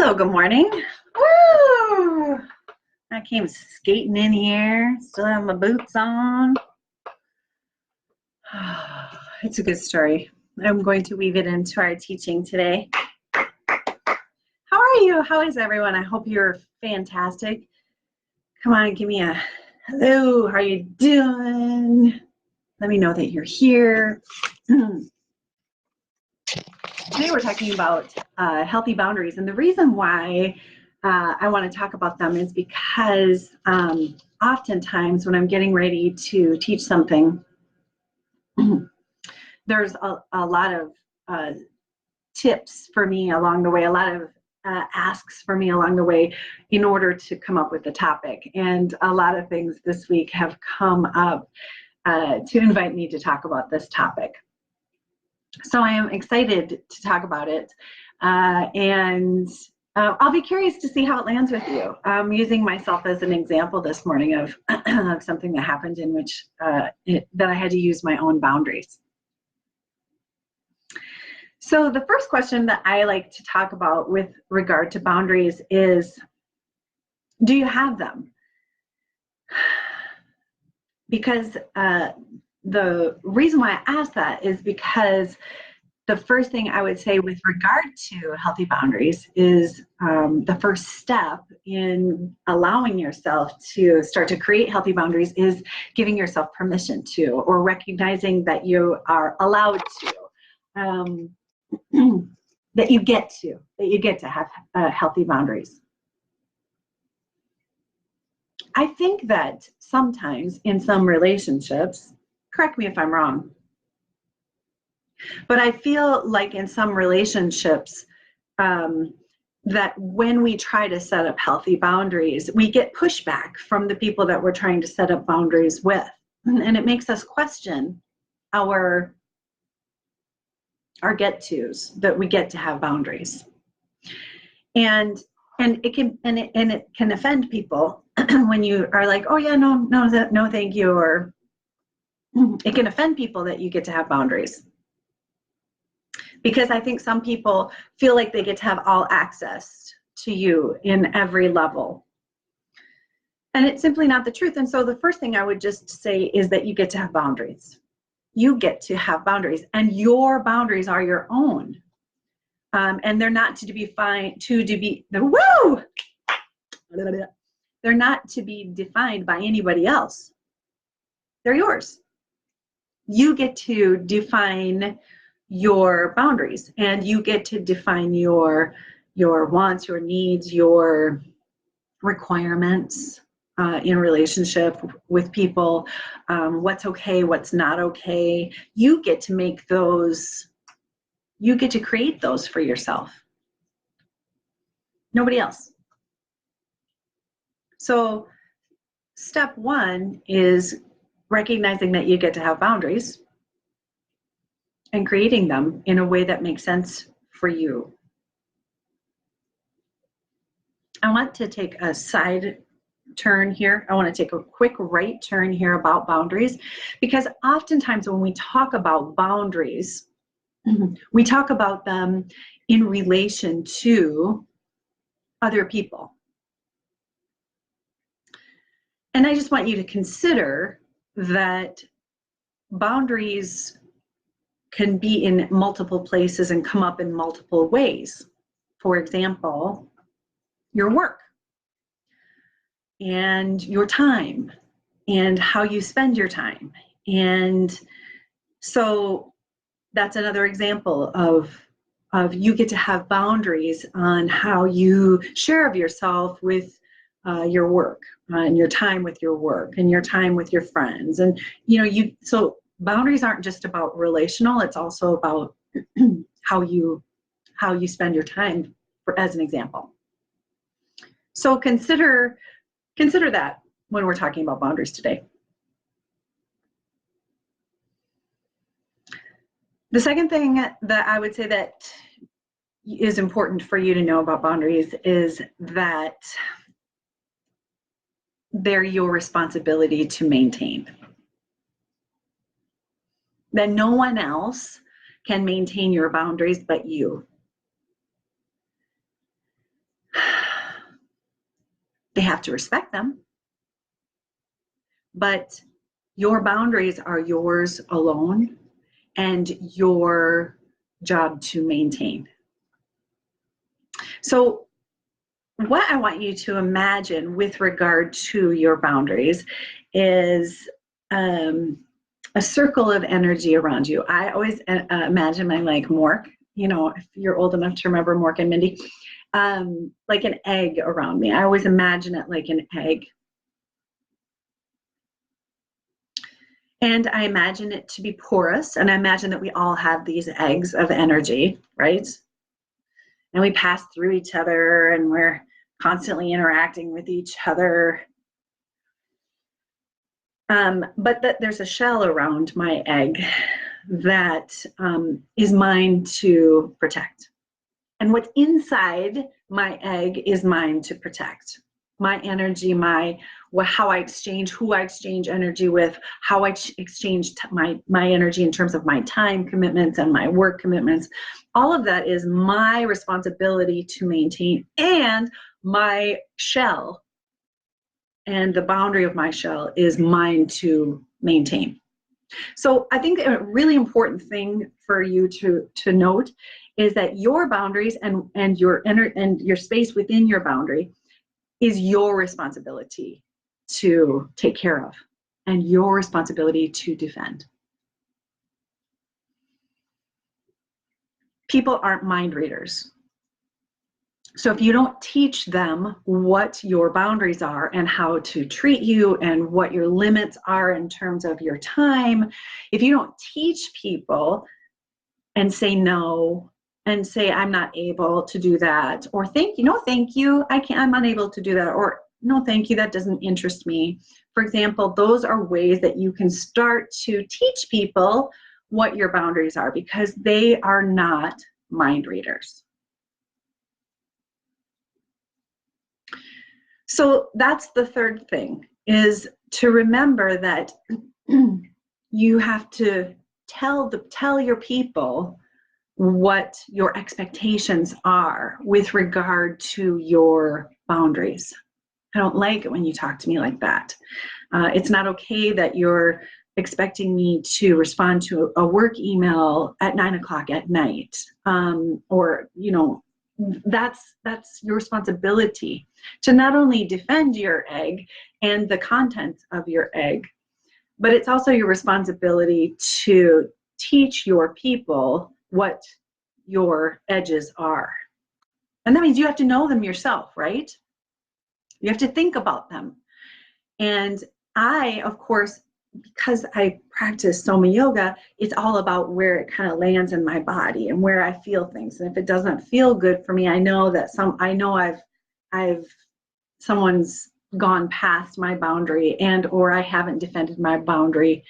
Hello, good morning. Woo! I came skating in here, still have my boots on. It's a good story. I'm going to weave it into our teaching today. How are you? How is everyone? I hope you're fantastic. Come on, give me a hello. How are you doing? Let me know that you're here. Today we're talking about healthy boundaries, and the reason why I want to talk about them is because oftentimes when I'm getting ready to teach something, there's a lot of tips for me along the way, a lot of asks for me along the way in order to come up with the topic. And a lot of things this week have come up to invite me to talk about this topic. So I am excited to talk about it, and I'll be curious to see how it lands with you. I'm using myself as an example this morning of something that happened in which that I had to use my own boundaries. So the first question that I like to talk about with regard to boundaries is, do you have them? Because the reason why I ask that is because the first thing I would say with regard to healthy boundaries is the first step in allowing yourself to start to create healthy boundaries is giving yourself permission to, or recognizing that you are allowed to, that you get to have healthy boundaries. I think that sometimes in some relationships, correct me if I'm wrong, but I feel like in some relationships that when we try to set up healthy boundaries, we get pushback from the people that we're trying to set up boundaries with. And it makes us question our get-tos, that we get to have boundaries. And it can offend people when you are like, oh yeah, no, thank you, or it can offend people that you get to have boundaries. Because I think some people feel like they get to have all access to you in every level. And it's simply not the truth. And so the first thing I would just say is that you get to have boundaries. You get to have boundaries, and your boundaries are your own. And they're not they're not to be defined by anybody else. They're yours. You get to define your boundaries, and you get to define your wants, your needs, your requirements in relationship with people, what's okay, what's not okay. You get to make those, you get to create those for yourself. Nobody else. So step one is recognizing that you get to have boundaries and creating them in a way that makes sense for you. I want to take a side turn here. I want to take a quick right turn here about boundaries, because oftentimes when we talk about boundaries, we talk about them in relation to other people. And I just want you to consider that boundaries can be in multiple places and come up in multiple ways. For example, your work and your time and how you spend your time. And so that's another example of you get to have boundaries on how you share of yourself with your work, and your time with your work, and your time with your friends. And so boundaries aren't just about relational, it's also about how you spend your time, as an example. So consider that when we're talking about boundaries today. The second thing that I would say that is important for you to know about boundaries is that they're your responsibility to maintain. That no one else can maintain your boundaries but you. They have to respect them. But your boundaries are yours alone and your job to maintain. So what I want you to imagine with regard to your boundaries is a circle of energy around you. I always imagine my like Mork, you know, if you're old enough to remember Mork and Mindy, like an egg around me. I always imagine it like an egg. And I imagine it to be porous, and I imagine that we all have these eggs of energy, right? And we pass through each other, and we're constantly interacting with each other. But that there's a shell around my egg that is mine to protect. And what's inside my egg is mine to protect. My energy, how I exchange, who I exchange energy with, how I exchange my energy in terms of my time commitments and my work commitments. All of that is my responsibility to maintain, and my shell and the boundary of my shell is mine to maintain. So I think a really important thing for you to note is that your boundaries and your space within your boundary is your responsibility to take care of and your responsibility to defend. People aren't mind readers. So if you don't teach them what your boundaries are and how to treat you and what your limits are in terms of your time, if you don't teach people and say no and say I'm not able to do that, or thank you, no thank you, I'm unable to do that, or no thank you, that doesn't interest me. For example, those are ways that you can start to teach people what your boundaries are, because they are not mind readers. So that's the third thing, is to remember that you have to tell your people what your expectations are with regard to your boundaries. I don't like it when you talk to me like that. It's not okay that you're expecting me to respond to a work email at 9 o'clock at night, or, you know, that's your responsibility to not only defend your egg and the contents of your egg, but it's also your responsibility to teach your people what your edges are. And that means you have to know them yourself, right? You have to think about them. And I, of course, because I practice Soma Yoga, it's all about where it kind of lands in my body and where I feel things. And if it doesn't feel good for me, I know that someone's gone past my boundary, and or I haven't defended my boundary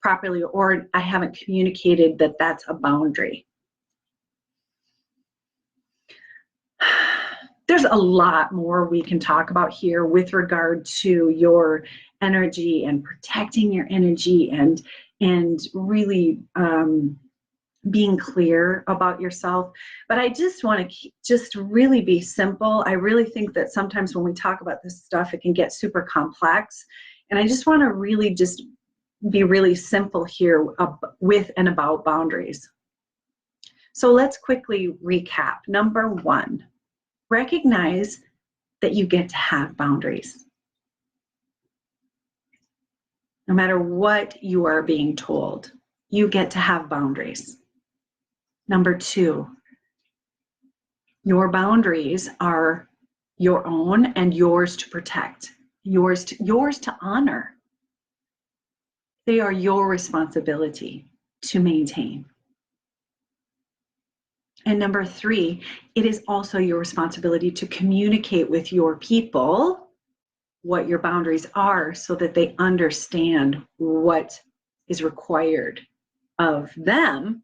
properly, or I haven't communicated that that's a boundary. There's a lot more we can talk about here with regard to your energy and protecting your energy and really being clear about yourself. But I just want to just really be simple. I really think that sometimes when we talk about this stuff, it can get super complex. And I just want to really just be really simple here with and about boundaries. So let's quickly recap. Number one, recognize that you get to have boundaries. No matter what you are being told, you get to have boundaries. Number two, your boundaries are your own and yours to protect, yours to honor. They are your responsibility to maintain. And number three, it is also your responsibility to communicate with your people what your boundaries are so that they understand what is required of them.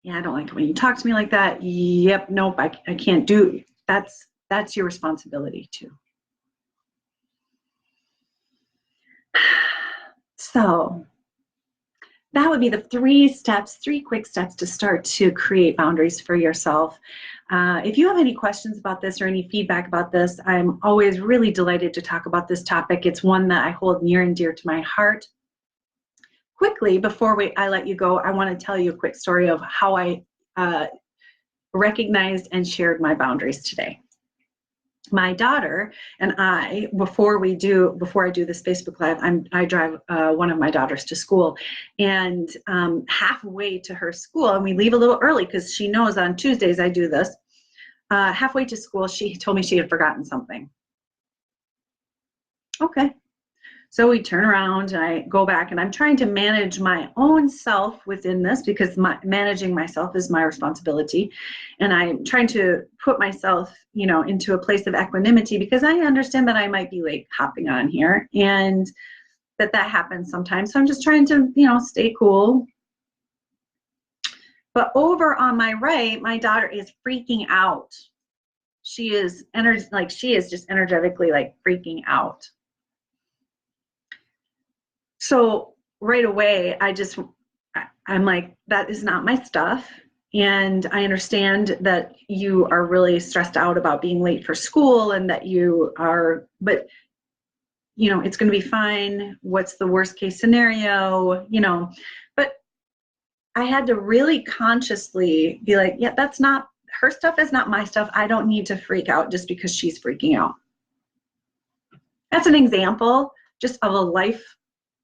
Yeah, I don't like it when you talk to me like that. Yep, nope, I can't do. That's your responsibility too. So that would be the 3 steps, 3 quick steps to start to create boundaries for yourself. If you have any questions about this or any feedback about this, I'm always really delighted to talk about this topic. It's one that I hold near and dear to my heart. Quickly, before I let you go, I want to tell you a quick story of how I recognized and shared my boundaries today. My daughter and I, before I do this Facebook Live, I drive one of my daughters to school, and halfway to her school, and we leave a little early because she knows on Tuesdays I do this. Halfway to school, she told me she had forgotten something. Okay. So we turn around and I go back, and I'm trying to manage my own self within this, because managing myself is my responsibility. And I'm trying to put myself, into a place of equanimity, because I understand that I might be late hopping on here, and that happens sometimes. So I'm just trying to, stay cool. But over on my right, my daughter is freaking out. She is just energetically like freaking out. So right away, I'm like, that is not my stuff. And I understand that you are really stressed out about being late for school, and that you are, but it's going to be fine. What's the worst case scenario? But I had to really consciously be like, yeah, that's not, her stuff is not my stuff. I don't need to freak out just because she's freaking out. That's an example just of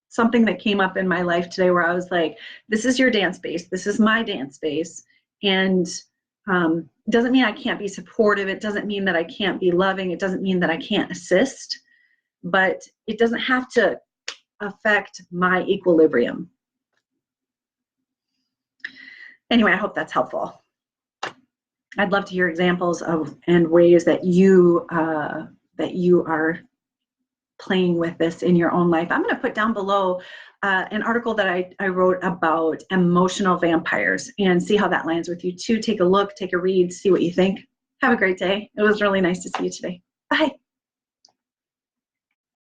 something that came up in my life today, where I was like, this is your dance space. This is my dance space. And it doesn't mean I can't be supportive. It doesn't mean that I can't be loving. It doesn't mean that I can't assist, but it doesn't have to affect my equilibrium. Anyway, I hope that's helpful. I'd love to hear examples of and ways that you are playing with this in your own life. I'm going to put down below an article that I wrote about emotional vampires, and see how that lands with you too. Take a look, take a read, see what you think. Have a great day. It was really nice to see you today.